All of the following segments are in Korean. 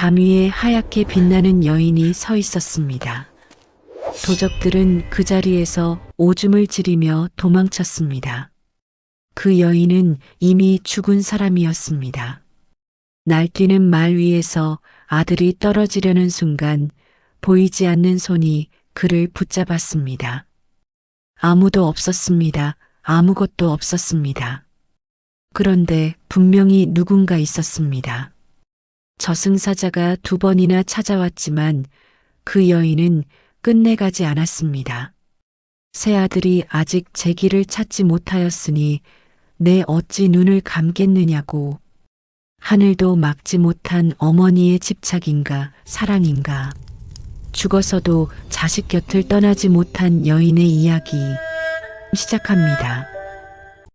담 위에 하얗게 빛나는 여인이 서 있었습니다. 도적들은 그 자리에서 오줌을 지리며 도망쳤습니다. 그 여인은 이미 죽은 사람이었습니다. 날뛰는 말 위에서 아들이 떨어지려는 순간 보이지 않는 손이 그를 붙잡았습니다. 아무도 없었습니다. 아무것도 없었습니다. 그런데 분명히 누군가 있었습니다. 저승사자가 2번이나 찾아왔지만 그 여인은 끝내가지 않았습니다. 새 아들이 아직 제 길을 찾지 못하였으니 내 어찌 눈을 감겠느냐고. 하늘도 막지 못한 어머니의 집착인가 사랑인가. 죽어서도 자식 곁을 떠나지 못한 여인의 이야기 시작합니다.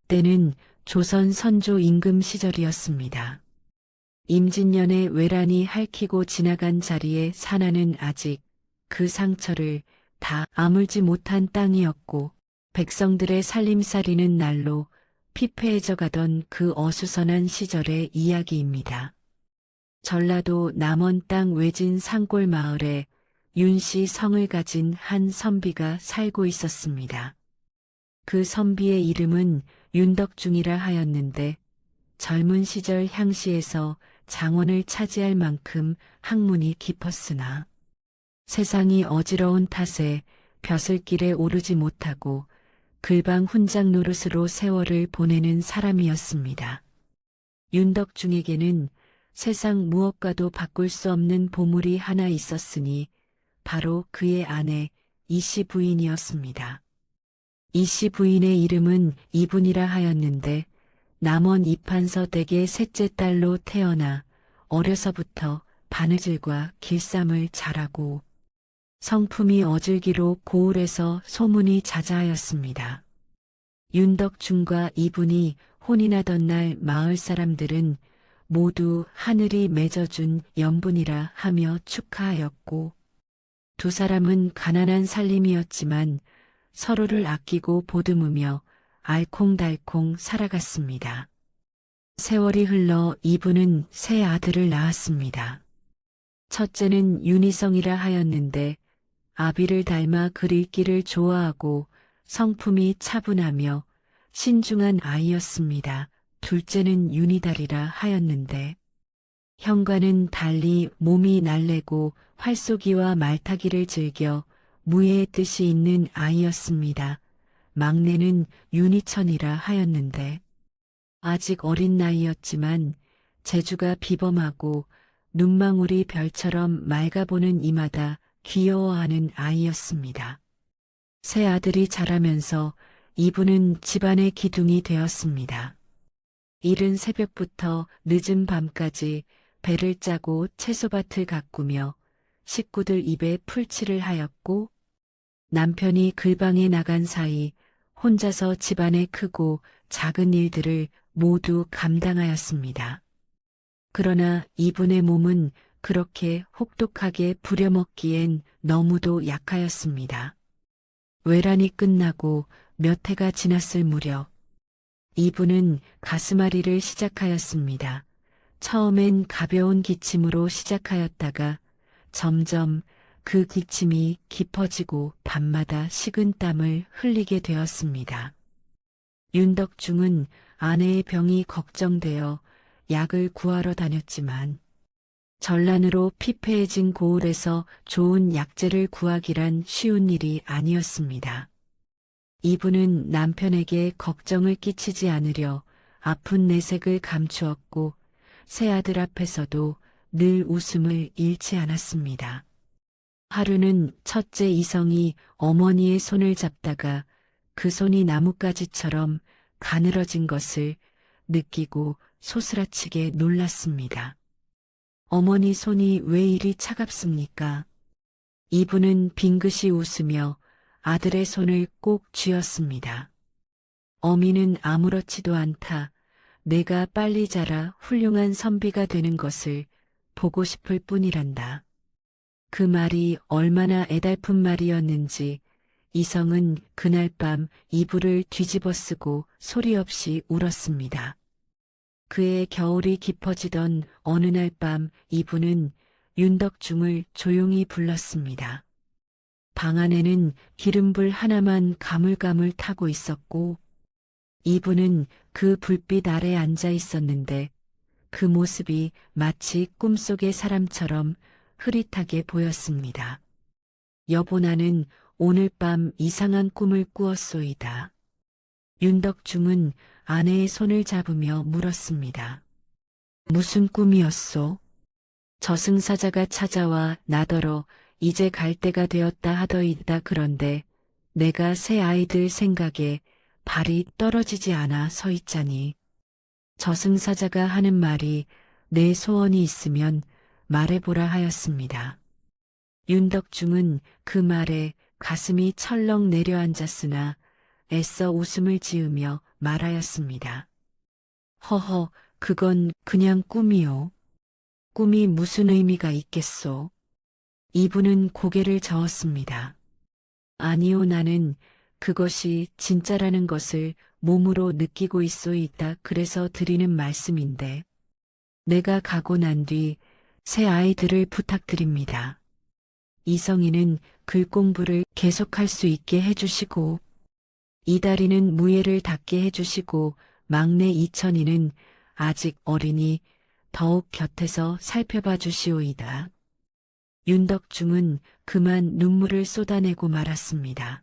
때는 조선 선조 임금 시절이었습니다. 임진년의 외란이 핥히고 지나간 자리에 사나는 아직 그 상처를 다 아물지 못한 땅이었고 백성들의 살림살이는 날로 피폐해져 가던 그 어수선한 시절의 이야기입니다. 전라도 남원 땅 외진 산골 마을에 윤씨 성을 가진 한 선비가 살고 있었습니다. 그 선비의 이름은 윤덕중이라 하였는데 젊은 시절 향시에서 장원을 차지할 만큼 학문이 깊었으나 세상이 어지러운 탓에 벼슬길에 오르지 못하고 글방 훈장 노릇으로 세월을 보내는 사람이었습니다. 윤덕중에게는 세상 무엇과도 바꿀 수 없는 보물이 하나 있었으니 바로 그의 아내 이씨 부인이었습니다. 이씨 부인의 이름은 이분이라 하였는데 남원 이판서 댁의 셋째 딸로 태어나 어려서부터 바느질과 길쌈을 잘하고 성품이 어질기로 고을에서 소문이 자자하였습니다. 윤덕중과 이분이 혼이 나던 날 마을 사람들은 모두 하늘이 맺어준 연분이라 하며 축하하였고 2 사람은 가난한 살림이었지만 서로를 아끼고 보듬으며 알콩달콩 살아갔습니다. 세월이 흘러 이분은 새 아들을 낳았습니다. 첫째는 윤희성이라 하였는데 아비를 닮아 글 읽기를 좋아하고 성품이 차분하며 신중한 아이였습니다. 둘째는 윤희달이라 하였는데 형과는 달리 몸이 날래고 활쏘기와 말타기를 즐겨 무예의 뜻이 있는 아이였습니다. 막내는 윤희천이라 하였는데 아직 어린 나이였지만 재주가 비범하고 눈망울이 별처럼 맑아보는 이마다 귀여워하는 아이였습니다. 새 아들이 자라면서 이분은 집안의 기둥이 되었습니다. 이른 새벽부터 늦은 밤까지 배를 짜고 채소밭을 가꾸며 식구들 입에 풀칠을 하였고 남편이 글방에 나간 사이 혼자서 집안의 크고 작은 일들을 모두 감당하였습니다. 그러나 이분의 몸은 그렇게 혹독하게 부려먹기엔 너무도 약하였습니다. 외란이 끝나고 몇 해가 지났을 무렵 이분은 가슴앓이를 시작하였습니다. 처음엔 가벼운 기침으로 시작하였다가 점점 그 기침이 깊어지고 밤마다 식은 땀을 흘리게 되었습니다. 윤덕중은 아내의 병이 걱정되어 약을 구하러 다녔지만 전란으로 피폐해진 고을에서 좋은 약재를 구하기란 쉬운 일이 아니었습니다. 이분은 남편에게 걱정을 끼치지 않으려 아픈 내색을 감추었고 새아들 앞에서도 늘 웃음을 잃지 않았습니다. 하루는 첫째 이성이 어머니의 손을 잡다가 그 손이 나뭇가지처럼 가늘어진 것을 느끼고 소스라치게 놀랐습니다. 어머니 손이 왜 이리 차갑습니까? 이분은 빙긋이 웃으며 아들의 손을 꼭 쥐었습니다. 어미는 아무렇지도 않다. 내가 빨리 자라 훌륭한 선비가 되는 것을 보고 싶을 뿐이란다. 그 말이 얼마나 애달픈 말이었는지 이성은 그날 밤 이불을 뒤집어 쓰고 소리 없이 울었습니다. 그의 겨울이 깊어지던 어느 날 밤 이분은 윤덕중을 조용히 불렀습니다. 방 안에는 기름불 하나만 가물가물 타고 있었고 이분은 그 불빛 아래 앉아 있었는데 그 모습이 마치 꿈속의 사람처럼 흐릿하게 보였습니다. 여보, 나는 오늘 밤 이상한 꿈을 꾸었소이다. 윤덕중은 아내의 손을 잡으며 물었습니다. 무슨 꿈이었소? 저승사자가 찾아와 나더러 이제 갈 때가 되었다 하더이다. 그런데 내가 새 아이들 생각에 발이 떨어지지 않아 서 있자니 저승사자가 하는 말이 내 소원이 있으면 말해보라 하였습니다. 윤덕중은 그 말에 가슴이 철렁 내려앉았으나 애써 웃음을 지으며 말하였습니다. 허허, 그건 그냥 꿈이요. 꿈이 무슨 의미가 있겠소? 이분은 고개를 저었습니다. 아니요, 나는 그것이 진짜라는 것을 몸으로 느끼고 있소이다. 그래서 드리는 말씀인데 내가 가고 난 뒤 새 아이들을 부탁드립니다. 이성이는 글 공부를 계속할 수 있게 해주시고 이다리는 무예를 닿게 해주시고 막내 이천이는 아직 어리니 더욱 곁에서 살펴봐 주시오이다. 윤덕중은 그만 눈물을 쏟아내고 말았습니다.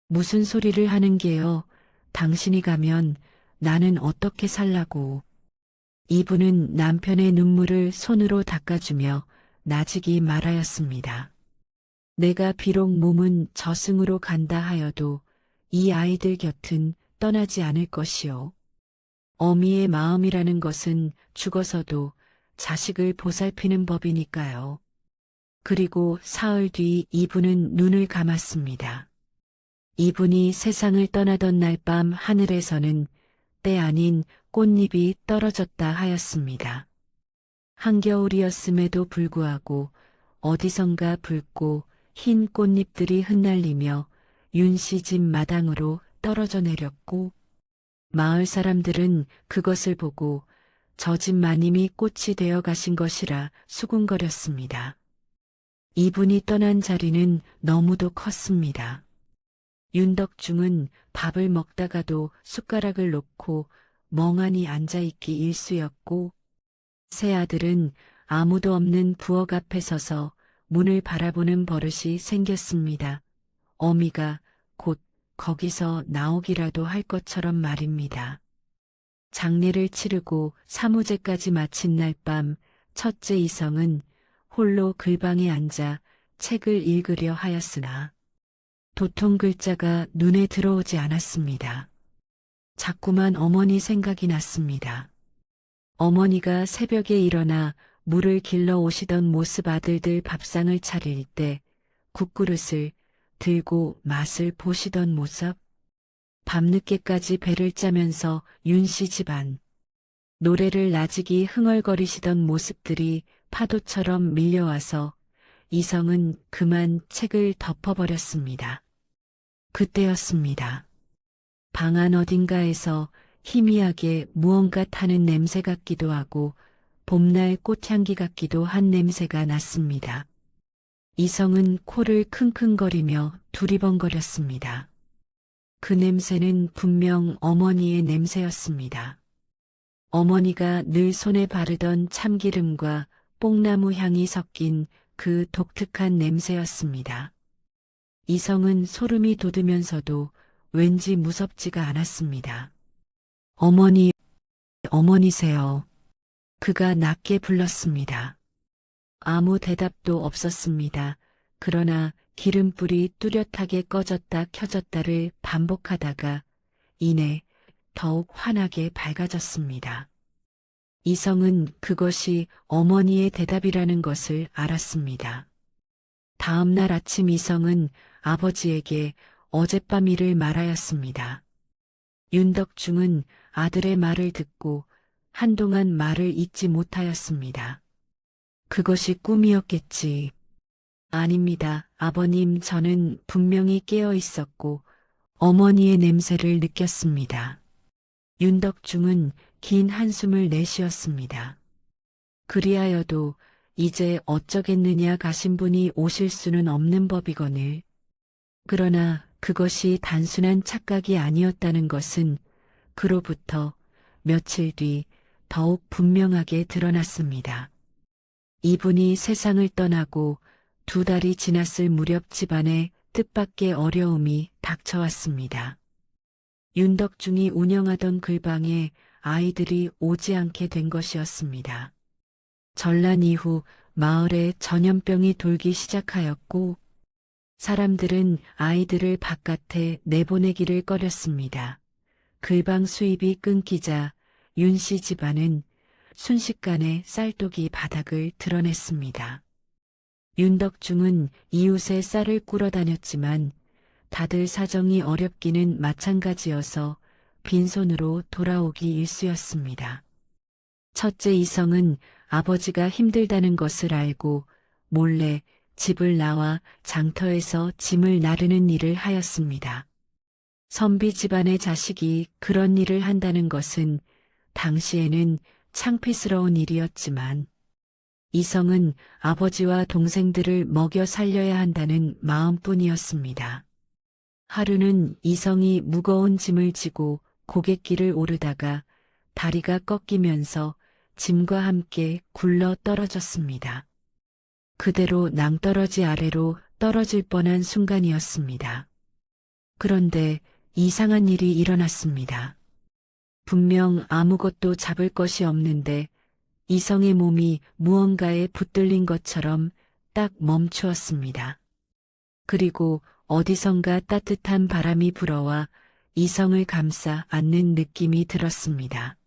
무슨 소리를 하는 게요? 당신이 가면 나는 어떻게 살라고. 이분은 남편의 눈물을 손으로 닦아주며 나직이 말하였습니다. 내가 비록 몸은 저승으로 간다 하여도 이 아이들 곁은 떠나지 않을 것이요. 어미의 마음이라는 것은 죽어서도 자식을 보살피는 법이니까요. 그리고 사흘 뒤 이분은 눈을 감았습니다. 이분이 세상을 떠나던 날 밤 하늘에서는 때 아닌 꽃잎이 떨어졌다 하였습니다. 한겨울이었음에도 불구하고 어디선가 붉고 흰 꽃잎들이 흩날리며 윤씨 집 마당으로 떨어져 내렸고 마을 사람들은 그것을 보고 저 집 마님이 꽃이 되어 가신 것이라 수군거렸습니다. 이분이 떠난 자리는 너무도 컸습니다. 윤덕중은 밥을 먹다가도 숟가락을 놓고 멍하니 앉아있기 일쑤였고 새 아들은 아무도 없는 부엌 앞에 서서 문을 바라보는 버릇이 생겼습니다. 어미가 곧 거기서 나오기라도 할 것처럼 말입니다. 장례를 치르고 사무제까지 마친 날 밤 첫째 이성은 홀로 글방에 앉아 책을 읽으려 하였으나 도통 글자가 눈에 들어오지 않았습니다. 자꾸만 어머니 생각이 났습니다. 어머니가 새벽에 일어나 물을 길러 오시던 모습, 아들들 밥상을 차릴 때 국그릇을 들고 맛을 보시던 모습, 밤늦게까지 배를 짜면서 윤씨 집안 노래를 나직이 흥얼거리시던 모습들이 파도처럼 밀려와서 이성은 그만 책을 덮어버렸습니다. 그때였습니다. 방 안 어딘가에서 희미하게 무언가 타는 냄새 같기도 하고 봄날 꽃향기 같기도 한 냄새가 났습니다. 이성은 코를 킁킁거리며 두리번거렸습니다. 그 냄새는 분명 어머니의 냄새였습니다. 어머니가 늘 손에 바르던 참기름과 뽕나무 향이 섞인 그 독특한 냄새였습니다. 이성은 소름이 돋으면서도 왠지 무섭지가 않았습니다. 어머니, 어머니세요. 그가 낮게 불렀습니다. 아무 대답도 없었습니다. 그러나 기름불이 뚜렷하게 꺼졌다 켜졌다를 반복하다가 이내 더욱 환하게 밝아졌습니다. 이성은 그것이 어머니의 대답이라는 것을 알았습니다. 다음 날 아침 이성은 아버지에게 어젯밤 일을 말하였습니다. 윤덕중은 아들의 말을 듣고 한동안 말을 잇지 못하였습니다. 그것이 꿈이었겠지. 아닙니다, 아버님. 저는 분명히 깨어 있었고 어머니의 냄새를 느꼈습니다. 윤덕중은 긴 한숨을 내쉬었습니다. 그리하여도 이제 어쩌겠느냐 가신 분이 오실 수는 없는 법이거늘. 그러나 그것이 단순한 착각이 아니었다는 것은 그로부터 며칠 뒤 더욱 분명하게 드러났습니다. 이분이 세상을 떠나고 2달이 지났을 무렵 집안에 뜻밖의 어려움이 닥쳐왔습니다. 윤덕중이 운영하던 글방에 아이들이 오지 않게 된 것이었습니다. 전란 이후 마을에 전염병이 돌기 시작하였고 사람들은 아이들을 바깥에 내보내기를 꺼렸습니다. 글방 수입이 끊기자 윤 씨 집안은 순식간에 쌀독이 바닥을 드러냈습니다. 윤덕중은 이웃에 쌀을 꾸러 다녔지만 다들 사정이 어렵기는 마찬가지여서 빈손으로 돌아오기 일쑤였습니다. 첫째 이성은 아버지가 힘들다는 것을 알고 몰래 집을 나와 장터에서 짐을 나르는 일을 하였습니다. 선비 집안의 자식이 그런 일을 한다는 것은 당시에는 창피스러운 일이었지만 이성은 아버지와 동생들을 먹여 살려야 한다는 마음뿐이었습니다. 하루는 이성이 무거운 짐을 지고 고갯길을 오르다가 다리가 꺾이면서 짐과 함께 굴러 떨어졌습니다. 그대로 낭떠러지 아래로 떨어질 뻔한 순간이었습니다. 그런데 이상한 일이 일어났습니다. 분명 아무것도 잡을 것이 없는데 이성의 몸이 무언가에 붙들린 것처럼 딱 멈추었습니다. 그리고 어디선가 따뜻한 바람이 불어와 이성을 감싸 안는 느낌이 들었습니다.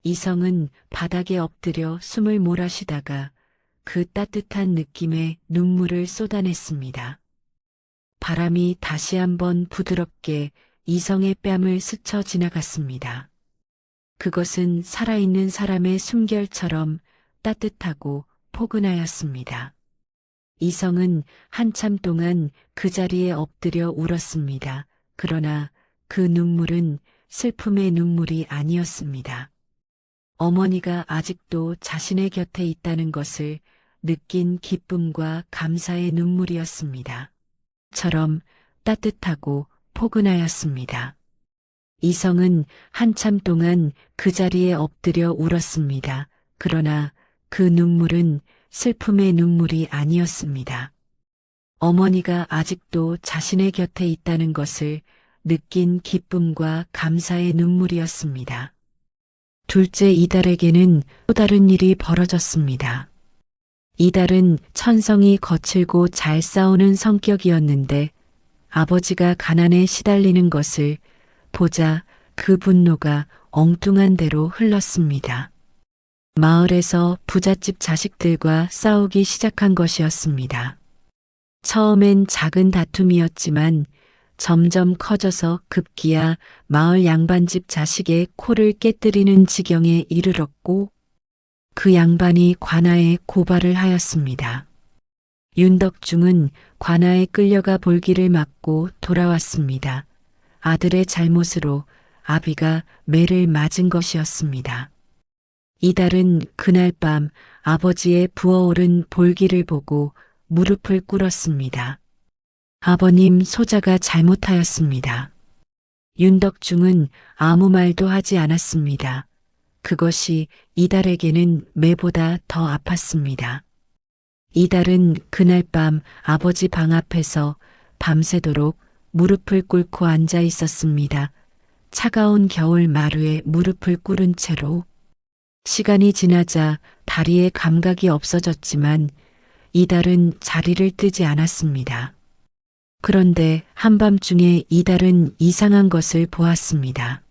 이성은 바닥에 엎드려 숨을 몰아쉬다가 그 따뜻한 느낌에 눈물을 쏟아냈습니다. 바람이 다시 한번 부드럽게 이성의 뺨을 스쳐 지나갔습니다. 그것은 살아있는 사람의 숨결처럼 따뜻하고 포근하였습니다. 이성은 한참 동안 그 자리에 엎드려 울었습니다. 그러나 그 눈물은 슬픔의 눈물이 아니었습니다. 어머니가 아직도 자신의 곁에 있다는 것을 느낀 기쁨과 감사의 눈물이었습니다. 처럼 따뜻하고 포근하였습니다. 이성은 한참 동안 그 자리에 엎드려 울었습니다. 그러나 그 눈물은 슬픔의 눈물이 아니었습니다. 어머니가 아직도 자신의 곁에 있다는 것을 느낀 기쁨과 감사의 눈물이었습니다. 둘째 이달에게는 또 다른 일이 벌어졌습니다. 이달은 천성이 거칠고 잘 싸우는 성격이었는데 아버지가 가난에 시달리는 것을 보자 그 분노가 엉뚱한 대로 흘렀습니다. 마을에서 부잣집 자식들과 싸우기 시작한 것이었습니다. 처음엔 작은 다툼이었지만 점점 커져서 급기야 마을 양반집 자식의 코를 깨뜨리는 지경에 이르렀고 그 양반이 관아에 고발을 하였습니다. 윤덕중은 관아에 끌려가 볼기를 맞고 돌아왔습니다. 아들의 잘못으로 아비가 매를 맞은 것이었습니다. 이달은 그날 밤 아버지의 부어오른 볼기를 보고 무릎을 꿇었습니다. 아버님, 소자가 잘못하였습니다. 윤덕중은 아무 말도 하지 않았습니다. 그것이 이달에게는 매보다 더 아팠습니다. 이달은 그날 밤 아버지 방 앞에서 밤새도록 무릎을 꿇고 앉아 있었습니다. 차가운 겨울 마루에 무릎을 꿇은 채로. 시간이 지나자 다리에 감각이 없어졌지만 이달은 자리를 뜨지 않았습니다. 그런데 한밤중에 이달은 이상한 것을 보았습니다.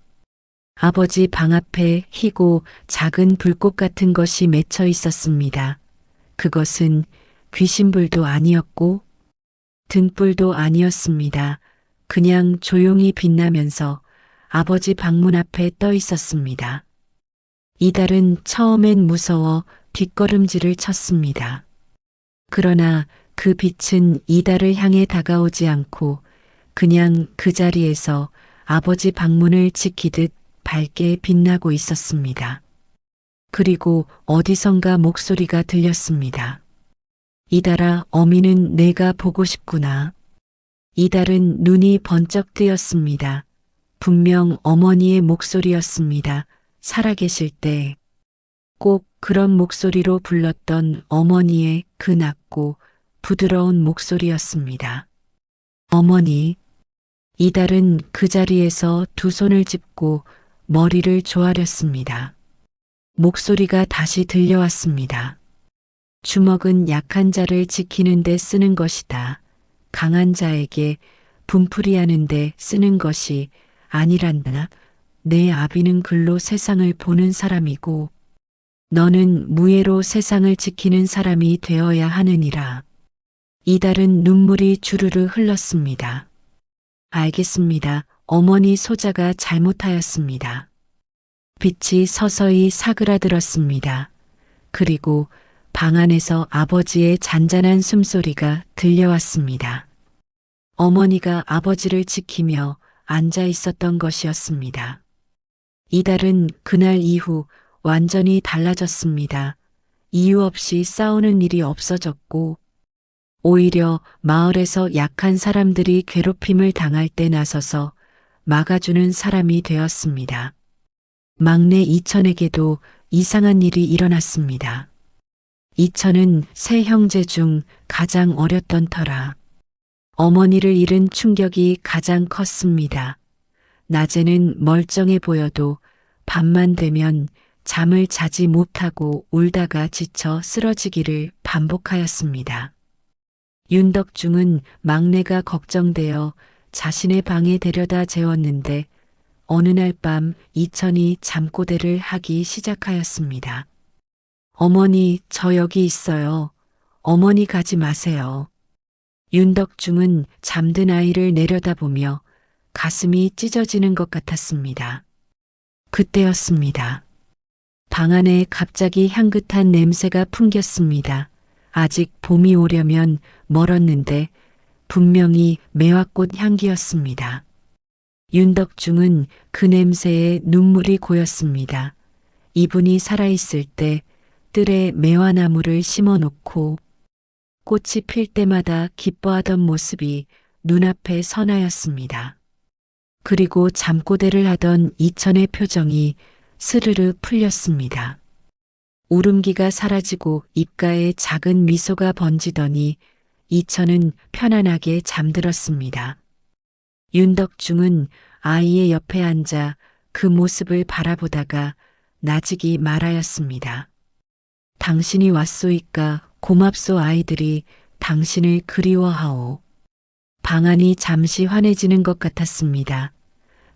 아버지 방 앞에 희고 작은 불꽃 같은 것이 맺혀 있었습니다. 그것은 귀신불도 아니었고 등불도 아니었습니다. 그냥 조용히 빛나면서 아버지 방문 앞에 떠 있었습니다. 이달은 처음엔 무서워 뒷걸음질을 쳤습니다. 그러나 그 빛은 이달을 향해 다가오지 않고 그냥 그 자리에서 아버지 방문을 지키듯 밝게 빛나고 있었습니다. 그리고 어디선가 목소리가 들렸습니다. 이달아, 어미는 내가 보고 싶구나. 이달은 눈이 번쩍 뜨였습니다. 분명 어머니의 목소리였습니다. 살아계실 때 꼭 그런 목소리로 불렀던 어머니의 그 낮고 부드러운 목소리였습니다. 어머니. 이달은 그 자리에서 두 손을 짚고 머리를 조아렸습니다. 목소리가 다시 들려왔습니다. 주먹은 약한 자를 지키는 데 쓰는 것이다. 강한 자에게 분풀이하는 데 쓰는 것이 아니란다. 내 아비는 글로 세상을 보는 사람이고 너는 무예로 세상을 지키는 사람이 되어야 하느니라. 이달은 눈물이 주르르 흘렀습니다. 알겠습니다. 어머니, 소자가 잘못하였습니다. 빛이 서서히 사그라들었습니다. 그리고 방 안에서 아버지의 잔잔한 숨소리가 들려왔습니다. 어머니가 아버지를 지키며 앉아 있었던 것이었습니다. 이달은 그날 이후 완전히 달라졌습니다. 이유 없이 싸우는 일이 없어졌고 오히려 마을에서 약한 사람들이 괴롭힘을 당할 때 나서서 막아주는 사람이 되었습니다. 막내 이천에게도 이상한 일이 일어났습니다. 이천은 세 형제 중 가장 어렸던 터라 어머니를 잃은 충격이 가장 컸습니다. 낮에는 멀쩡해 보여도 밤만 되면 잠을 자지 못하고 울다가 지쳐 쓰러지기를 반복하였습니다. 윤덕중은 막내가 걱정되어 자신의 방에 데려다 재웠는데 어느 날 밤 이천이 잠꼬대를 하기 시작하였습니다. 어머니, 저 여기 있어요. 어머니 가지 마세요. 윤덕중은 잠든 아이를 내려다보며 가슴이 찢어지는 것 같았습니다. 그때였습니다. 방 안에 갑자기 향긋한 냄새가 풍겼습니다. 아직 봄이 오려면 멀었는데 분명히 매화꽃 향기였습니다. 윤덕중은 그 냄새에 눈물이 고였습니다. 이분이 살아있을 때 뜰에 매화나무를 심어놓고 꽃이 필 때마다 기뻐하던 모습이 눈앞에 선하였습니다. 그리고 잠꼬대를 하던 이천의 표정이 스르르 풀렸습니다. 울음기가 사라지고 입가에 작은 미소가 번지더니 이천은 편안하게 잠들었습니다. 윤덕중은 아이의 옆에 앉아 그 모습을 바라보다가 나직이 말하였습니다. 당신이 왔소이까 고맙소. 아이들이 당신을 그리워하오. 방안이 잠시 환해지는 것 같았습니다.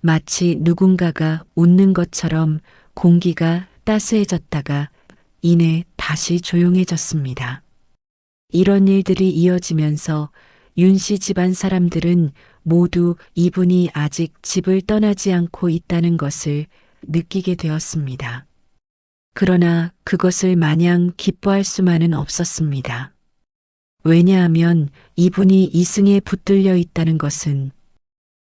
마치 누군가가 웃는 것처럼 공기가 따스해졌다가 이내 다시 조용해졌습니다. 이런 일들이 이어지면서 윤씨 집안 사람들은 모두 이분이 아직 집을 떠나지 않고 있다는 것을 느끼게 되었습니다. 그러나 그것을 마냥 기뻐할 수만은 없었습니다. 왜냐하면 이분이 이승에 붙들려 있다는 것은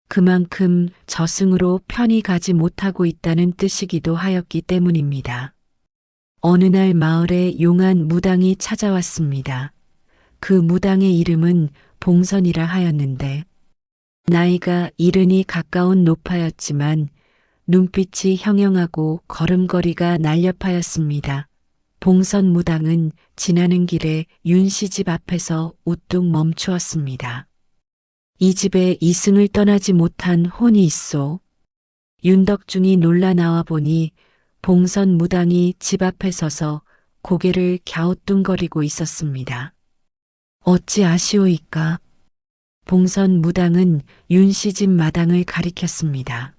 그만큼 저승으로 편히 가지 못하고 있다는 뜻이기도 하였기 때문입니다. 어느 날 마을에 용한 무당이 찾아왔습니다. 그 무당의 이름은 봉선이라 하였는데 나이가 70이 가까운 노파였지만 눈빛이 형형하고 걸음걸이가 날렵하였습니다. 봉선 무당은 지나는 길에 윤씨 집 앞에서 우뚝 멈추었습니다. 이 집에 이승을 떠나지 못한 혼이 있소. 윤덕중이 놀라 나와 보니 봉선 무당이 집 앞에 서서 고개를 갸우뚱거리고 있었습니다. 어찌 아시오이까? 봉선 무당은 윤씨 집 마당을 가리켰습니다.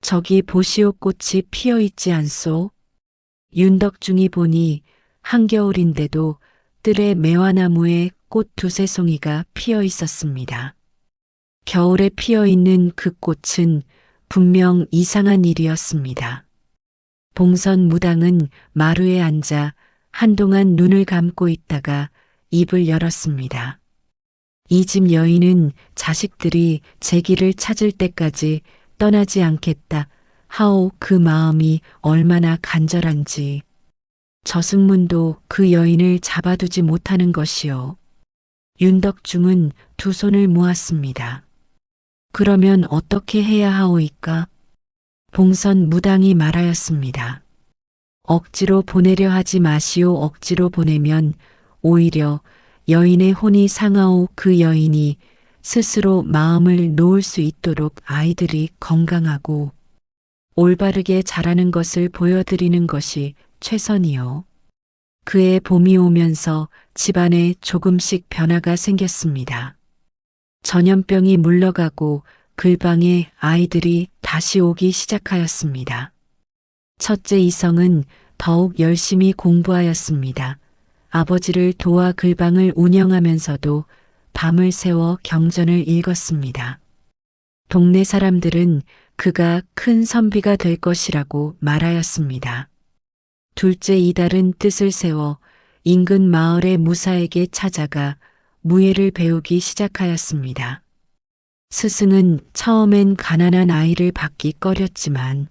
저기 보시오, 꽃이 피어 있지 않소? 윤덕중이 보니 한겨울인데도 뜰에 매화나무에 꽃 두세 송이가 피어 있었습니다. 겨울에 피어 있는 그 꽃은 분명 이상한 일이었습니다. 봉선 무당은 마루에 앉아 한동안 눈을 감고 있다가 입을 열었습니다. 이 집 여인은 자식들이 제 길을 찾을 때까지 떠나지 않겠다 하오. 그 마음이 얼마나 간절한지. 저승문도 그 여인을 잡아두지 못하는 것이요. 윤덕중은 두 손을 모았습니다. 그러면 어떻게 해야 하오이까? 봉선 무당이 말하였습니다. 억지로 보내려 하지 마시오. 억지로 보내면 오히려 여인의 혼이 상하오. 그 여인이 스스로 마음을 놓을 수 있도록 아이들이 건강하고 올바르게 자라는 것을 보여드리는 것이 최선이요. 그해 봄이 오면서 집안에 조금씩 변화가 생겼습니다. 전염병이 물러가고 글방에 아이들이 다시 오기 시작하였습니다. 첫째 이성은 더욱 열심히 공부하였습니다. 아버지를 도와 글방을 운영하면서도 밤을 새워 경전을 읽었습니다. 동네 사람들은 그가 큰 선비가 될 것이라고 말하였습니다. 둘째 이달은 뜻을 세워 인근 마을의 무사에게 찾아가 무예를 배우기 시작하였습니다. 스승은 처음엔 가난한 아이를 받기 꺼렸지만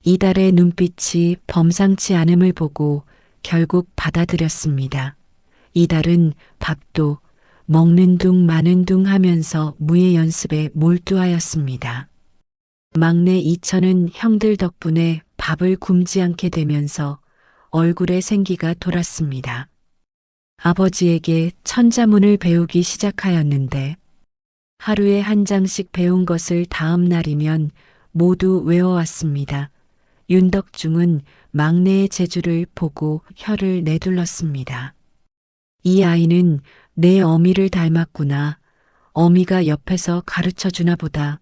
이달의 눈빛이 범상치 않음을 보고 결국 받아들였습니다. 이달은 밥도 먹는 둥 마는 둥 하면서 무예 연습에 몰두하였습니다. 막내 이천은 형들 덕분에 밥을 굶지 않게 되면서 얼굴에 생기가 돌았습니다. 아버지에게 천자문을 배우기 시작하였는데 하루에 한 장씩 배운 것을 다음 날이면 모두 외워왔습니다. 윤덕중은 막내의 재주를 보고 혀를 내둘렀습니다. 이 아이는 내 어미를 닮았구나. 어미가 옆에서 가르쳐 주나 보다.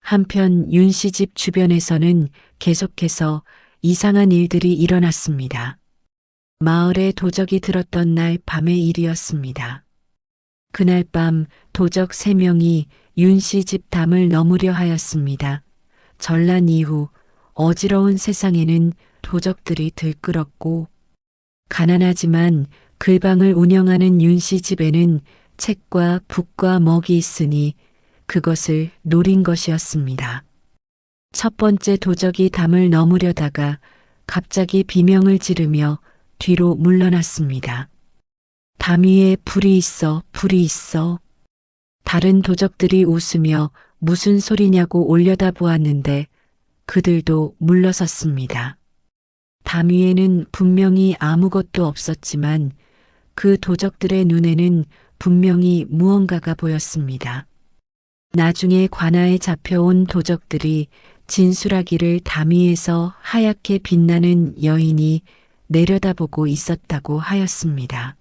한편 윤 씨 집 주변에서는 계속해서 이상한 일들이 일어났습니다. 마을에 도적이 들었던 날 밤의 일이었습니다. 그날 밤 도적 3명이 윤 씨 집 담을 넘으려 하였습니다. 전란 이후 어지러운 세상에는 도적들이 들끓었고 가난하지만 글방을 운영하는 윤 씨 집에는 책과 북과 먹이 있으니 그것을 노린 것이었습니다. 첫 번째 도적이 담을 넘으려다가 갑자기 비명을 지르며 뒤로 물러났습니다. 담 위에 불이 있어, 불이 있어. 다른 도적들이 웃으며 무슨 소리냐고 올려다 보았는데 그들도 물러섰습니다. 담 위에는 분명히 아무것도 없었지만 그 도적들의 눈에는 분명히 무언가가 보였습니다. 나중에 관아에 잡혀온 도적들이 진술하기를 담 위에서 하얗게 빛나는 여인이 내려다보고 있었다고 하였습니다.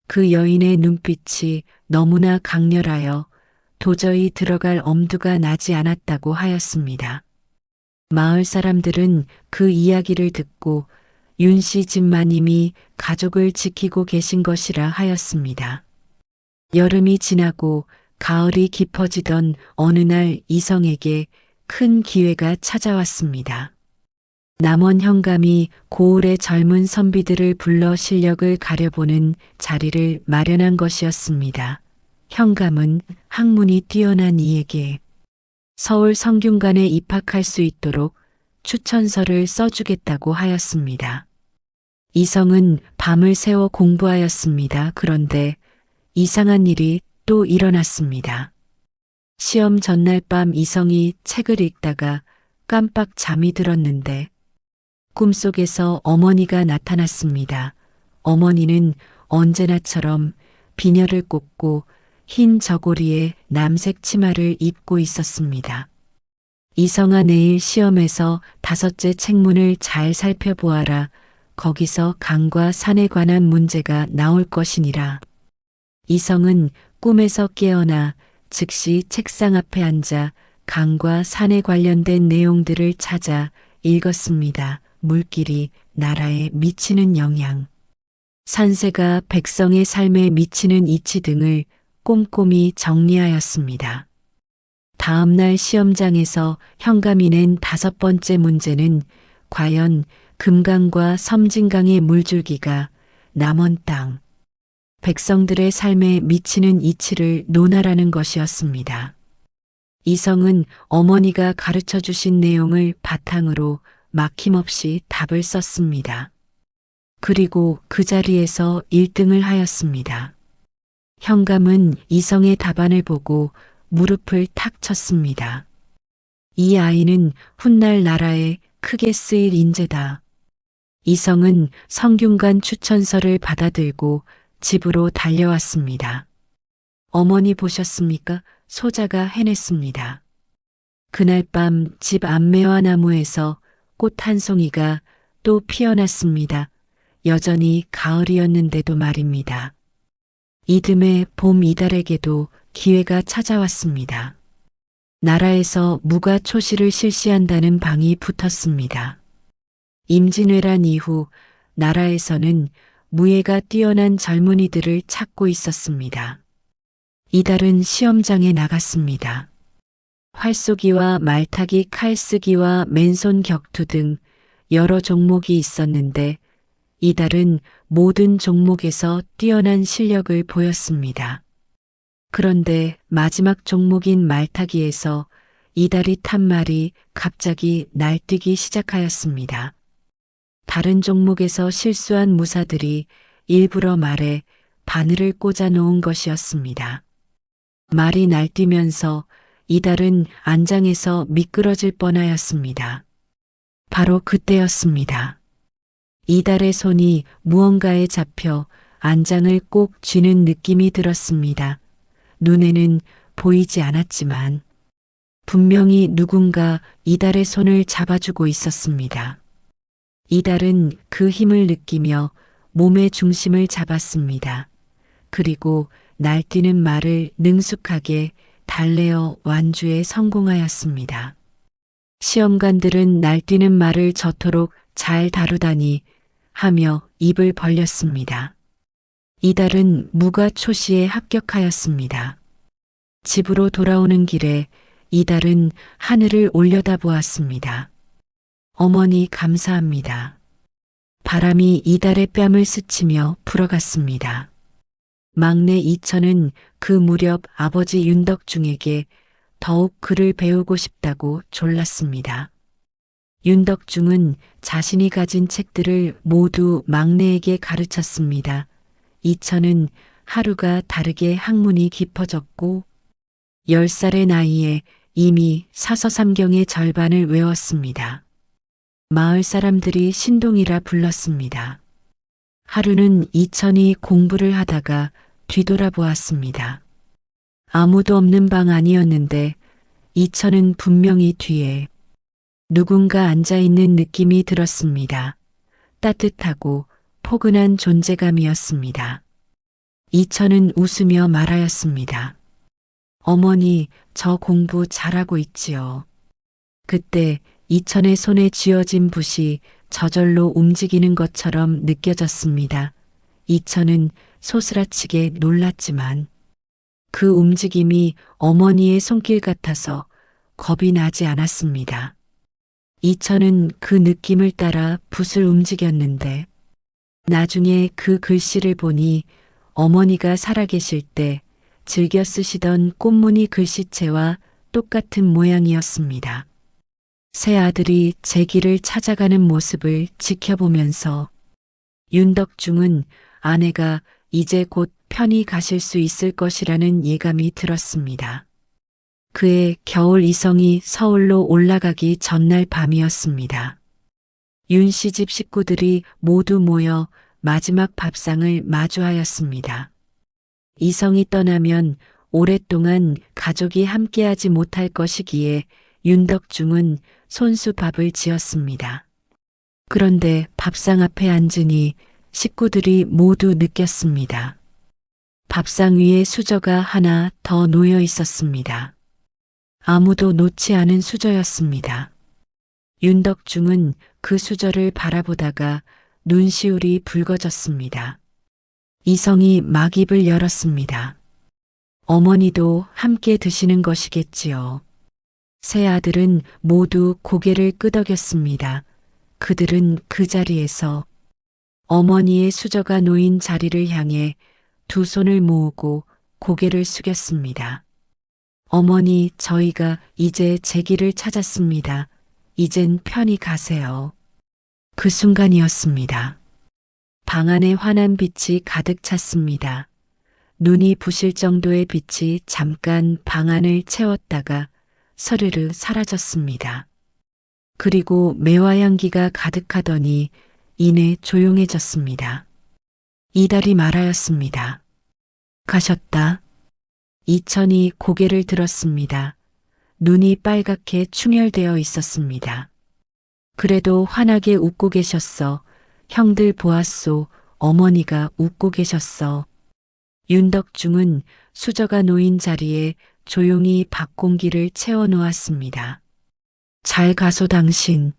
그 여인의 눈빛이 너무나 강렬하여 도저히 들어갈 엄두가 나지 않았다고 하였습니다. 마을 사람들은 그 이야기를 듣고 윤 씨 집마님이 가족을 지키고 계신 것이라 하였습니다. 여름이 지나고 가을이 깊어지던 어느 날 이성에게 큰 기회가 찾아왔습니다. 남원 현감이 고을의 젊은 선비들을 불러 실력을 가려보는 자리를 마련한 것이었습니다. 현감은 학문이 뛰어난 이에게 서울 성균관에 입학할 수 있도록 추천서를 써주겠다고 하였습니다. 이성은 밤을 새워 공부하였습니다. 그런데 이상한 일이 또 일어났습니다. 시험 전날 밤 이성이 책을 읽다가 깜빡 잠이 들었는데 꿈속에서 어머니가 나타났습니다. 어머니는 언제나처럼 비녀를 꽂고 흰 저고리에 남색 치마를 입고 있었습니다. 이성아, 내일 시험에서 5째 책문을 잘 살펴보아라. 거기서 강과 산에 관한 문제가 나올 것이니라. 이성은 꿈에서 깨어나 즉시 책상 앞에 앉아 강과 산에 관련된 내용들을 찾아 읽었습니다. 물길이 나라에 미치는 영향, 산세가 백성의 삶에 미치는 이치 등을 꼼꼼히 정리하였습니다. 다음 날 시험장에서 현감이 낸 5번째 문제는 과연 금강과 섬진강의 물줄기가 남원 땅, 백성들의 삶에 미치는 이치를 논하라는 것이었습니다. 이성은 어머니가 가르쳐 주신 내용을 바탕으로 막힘없이 답을 썼습니다. 그리고 그 자리에서 1등을 하였습니다. 현감은 이성의 답안을 보고 무릎을 탁 쳤습니다. 이 아이는 훗날 나라에 크게 쓰일 인재다. 이성은 성균관 추천서를 받아들고 집으로 달려왔습니다. 어머니 보셨습니까? 소자가 해냈습니다. 그날 밤 집 안매화 나무에서 꽃 한 송이가 또 피어났습니다. 여전히 가을이었는데도 말입니다. 이듬해 봄 이달에게도 기회가 찾아왔습니다. 나라에서 무가 초시를 실시한다는 방이 붙었습니다. 임진왜란 이후 나라에서는 무예가 뛰어난 젊은이들을 찾고 있었습니다. 이달은 시험장에 나갔습니다. 활쏘기와 말타기, 칼쓰기와 맨손 격투 등 여러 종목이 있었는데 이달은 모든 종목에서 뛰어난 실력을 보였습니다. 그런데 마지막 종목인 말타기에서 이달이 탄 말이 갑자기 날뛰기 시작하였습니다. 다른 종목에서 실수한 무사들이 일부러 말에 바늘을 꽂아 놓은 것이었습니다. 말이 날뛰면서 이달은 안장에서 미끄러질 뻔하였습니다. 바로 그때였습니다. 이달의 손이 무언가에 잡혀 안장을 꼭 쥐는 느낌이 들었습니다. 눈에는 보이지 않았지만 분명히 누군가 이달의 손을 잡아주고 있었습니다. 이달은 그 힘을 느끼며 몸의 중심을 잡았습니다. 그리고 날뛰는 말을 능숙하게 달래어 완주에 성공하였습니다. 시험관들은 날뛰는 말을 저토록 잘 다루다니 하며 입을 벌렸습니다. 이달은 무가 초시에 합격하였습니다. 집으로 돌아오는 길에 이달은 하늘을 올려다보았습니다. 어머니 감사합니다. 바람이 이달의 뺨을 스치며 불어갔습니다. 막내 이천은 그 무렵 아버지 윤덕중에게 더욱 글을 배우고 싶다고 졸랐습니다. 윤덕중은 자신이 가진 책들을 모두 막내에게 가르쳤습니다. 이천은 하루가 다르게 학문이 깊어졌고 10살의 나이에 이미 사서삼경의 절반을 외웠습니다. 마을 사람들이 신동이라 불렀습니다. 하루는 이천이 공부를 하다가 뒤돌아보았습니다. 아무도 없는 방 안이었는데 이천은 분명히 뒤에 누군가 앉아있는 느낌이 들었습니다. 따뜻하고 포근한 존재감이었습니다. 이천은 웃으며 말하였습니다. 어머니, 저 공부 잘하고 있지요. 그때 이천의 손에 쥐어진 붓이 저절로 움직이는 것처럼 느껴졌습니다. 이천은 소스라치게 놀랐지만 그 움직임이 어머니의 손길 같아서 겁이 나지 않았습니다. 이천은 그 느낌을 따라 붓을 움직였는데 나중에 그 글씨를 보니 어머니가 살아계실 때 즐겨 쓰시던 꽃무늬 글씨체와 똑같은 모양이었습니다. 새 아들이 제 길을 찾아가는 모습을 지켜보면서 윤덕중은 아내가 이제 곧 편히 가실 수 있을 것이라는 예감이 들었습니다. 그의 겨울 이성이 서울로 올라가기 전날 밤이었습니다. 윤 씨 집 식구들이 모두 모여 마지막 밥상을 마주하였습니다. 이성이 떠나면 오랫동안 가족이 함께하지 못할 것이기에 윤덕중은 손수 밥을 지었습니다. 그런데 밥상 앞에 앉으니 식구들이 모두 느꼈습니다. 밥상 위에 수저가 하나 더 놓여 있었습니다. 아무도 놓지 않은 수저였습니다. 윤덕중은 그 수저를 바라보다가 눈시울이 붉어졌습니다. 이성이 막 입을 열었습니다. 어머니도 함께 드시는 것이겠지요. 세 아들은 모두 고개를 끄덕였습니다. 그들은 그 자리에서 어머니의 수저가 놓인 자리를 향해 두 손을 모으고 고개를 숙였습니다. 어머니, 저희가 이제 제 길을 찾았습니다. 이젠 편히 가세요. 그 순간이었습니다. 방 안에 환한 빛이 가득 찼습니다. 눈이 부실 정도의 빛이 잠깐 방 안을 채웠다가 서르르 사라졌습니다. 그리고 매화 향기가 가득하더니 이내 조용해졌습니다. 이달이 말하였습니다. 가셨다. 이천이 고개를 들었습니다. 눈이 빨갛게 충혈되어 있었습니다. 그래도 환하게 웃고 계셨어. 형들 보았소. 어머니가 웃고 계셨어. 윤덕중은 수저가 놓인 자리에 조용히 밖 공기를 채워 놓았습니다. 잘 가소 당신.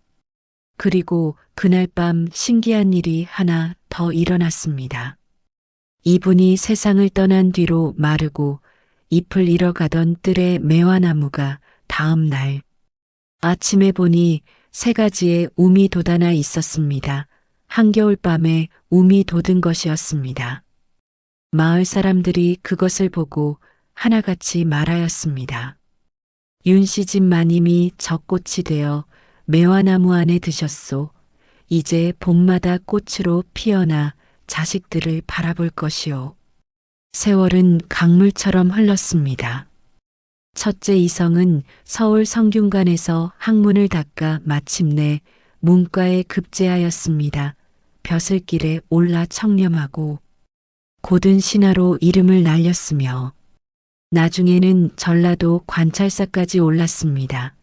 그리고 그날 밤 신기한 일이 하나 더 일어났습니다. 이분이 세상을 떠난 뒤로 마르고 잎을 잃어가던 뜰의 매화나무가 다음 날 아침에 보니 3가지의 움이 돋아나 있었습니다. 한겨울밤에 움이 돋은 것이었습니다. 마을 사람들이 그것을 보고 하나같이 말하였습니다. 윤씨 집 마님이 젖꽃이 되어 매화나무 안에 드셨소. 이제 봄마다 꽃으로 피어나 자식들을 바라볼 것이오. 세월은 강물처럼 흘렀습니다. 첫째 이성은 서울 성균관에서 학문을 닦아 마침내 문과에 급제하였습니다. 벼슬길에 올라 청렴하고 고든 신하로 이름을 날렸으며 나중에는 전라도 관찰사까지 올랐습니다.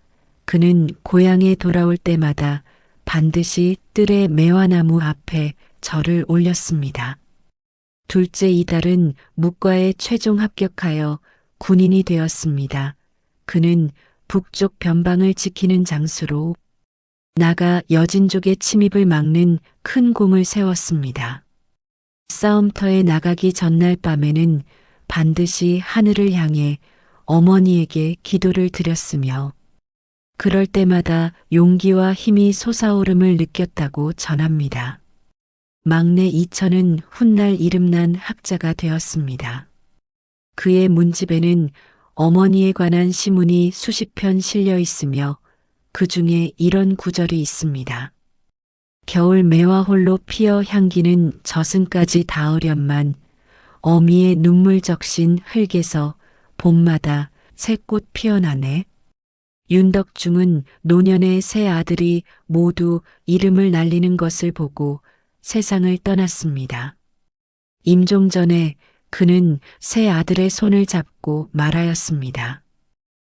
그는 고향에 돌아올 때마다 반드시 뜰의 매화나무 앞에 절을 올렸습니다. 둘째 이달은 무과에 최종 합격하여 군인이 되었습니다. 그는 북쪽 변방을 지키는 장수로 나가 여진족의 침입을 막는 큰 공을 세웠습니다. 싸움터에 나가기 전날 밤에는 반드시 하늘을 향해 어머니에게 기도를 드렸으며 그럴 때마다 용기와 힘이 솟아오름을 느꼈다고 전합니다. 막내 이천은 훗날 이름난 학자가 되었습니다. 그의 문집에는 어머니에 관한 시문이 수십 편 실려 있으며 그 중에 이런 구절이 있습니다. 겨울 매화 홀로 피어 향기는 저승까지 닿으련만 어미의 눈물 적신 흙에서 봄마다 새 꽃 피어나네. 윤덕중은 노년의 세 아들이 모두 이름을 날리는 것을 보고 세상을 떠났습니다. 임종 전에 그는 세 아들의 손을 잡고 말하였습니다.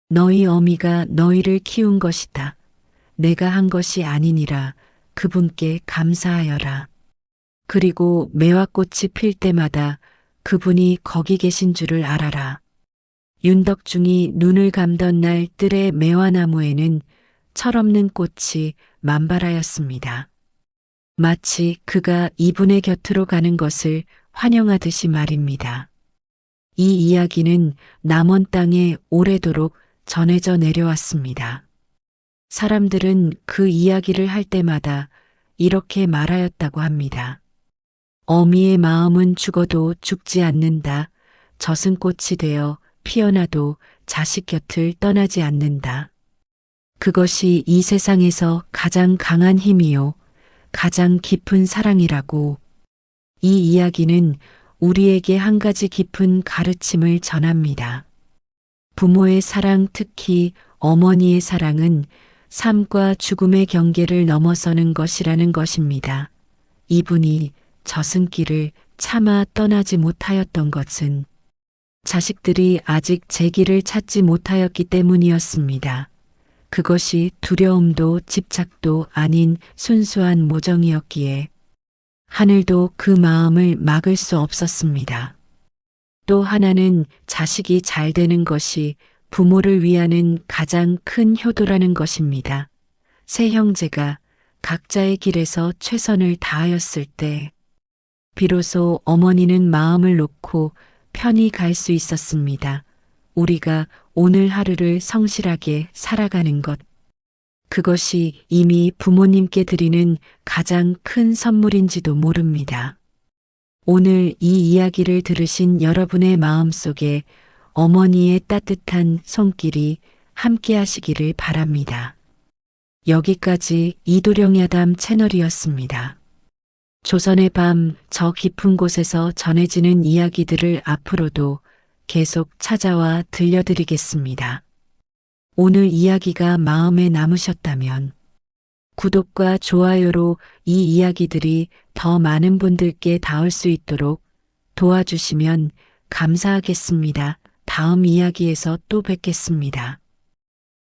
너희 어미가 너희를 키운 것이다. 내가 한 것이 아니니라. 그분께 감사하여라. 그리고 매화꽃이 필 때마다 그분이 거기 계신 줄을 알아라. 윤덕중이 눈을 감던 날 뜰의 매화나무에는 철없는 꽃이 만발하였습니다. 마치 그가 이분의 곁으로 가는 것을 환영하듯이 말입니다. 이 이야기는 남원 땅에 오래도록 전해져 내려왔습니다. 사람들은 그 이야기를 할 때마다 이렇게 말하였다고 합니다. 어미의 마음은 죽어도 죽지 않는다. 저승꽃이 되어 피어나도 자식 곁을 떠나지 않는다. 그것이 이 세상에서 가장 강한 힘이요. 가장 깊은 사랑이라고. 이 이야기는 우리에게 한 가지 깊은 가르침을 전합니다. 부모의 사랑, 특히 어머니의 사랑은 삶과 죽음의 경계를 넘어서는 것이라는 것입니다. 이분이 저승길을 차마 떠나지 못하였던 것은 자식들이 아직 제 길을 찾지 못하였기 때문이었습니다. 그것이 두려움도 집착도 아닌 순수한 모정이었기에 하늘도 그 마음을 막을 수 없었습니다. 또 하나는 자식이 잘 되는 것이 부모를 위하는 가장 큰 효도라는 것입니다. 세 형제가 각자의 길에서 최선을 다하였을 때 비로소 어머니는 마음을 놓고 편히 갈 수 있었습니다. 우리가 오늘 하루를 성실하게 살아가는 것. 그것이 이미 부모님께 드리는 가장 큰 선물인지도 모릅니다. 오늘 이 이야기를 들으신 여러분의 마음속에 어머니의 따뜻한 손길이 함께 하시기를 바랍니다. 여기까지 이도령 야담 채널이었습니다. 조선의 밤 저 깊은 곳에서 전해지는 이야기들을 앞으로도 계속 찾아와 들려드리겠습니다. 오늘 이야기가 마음에 남으셨다면 구독과 좋아요로 이 이야기들이 더 많은 분들께 닿을 수 있도록 도와주시면 감사하겠습니다. 다음 이야기에서 또 뵙겠습니다.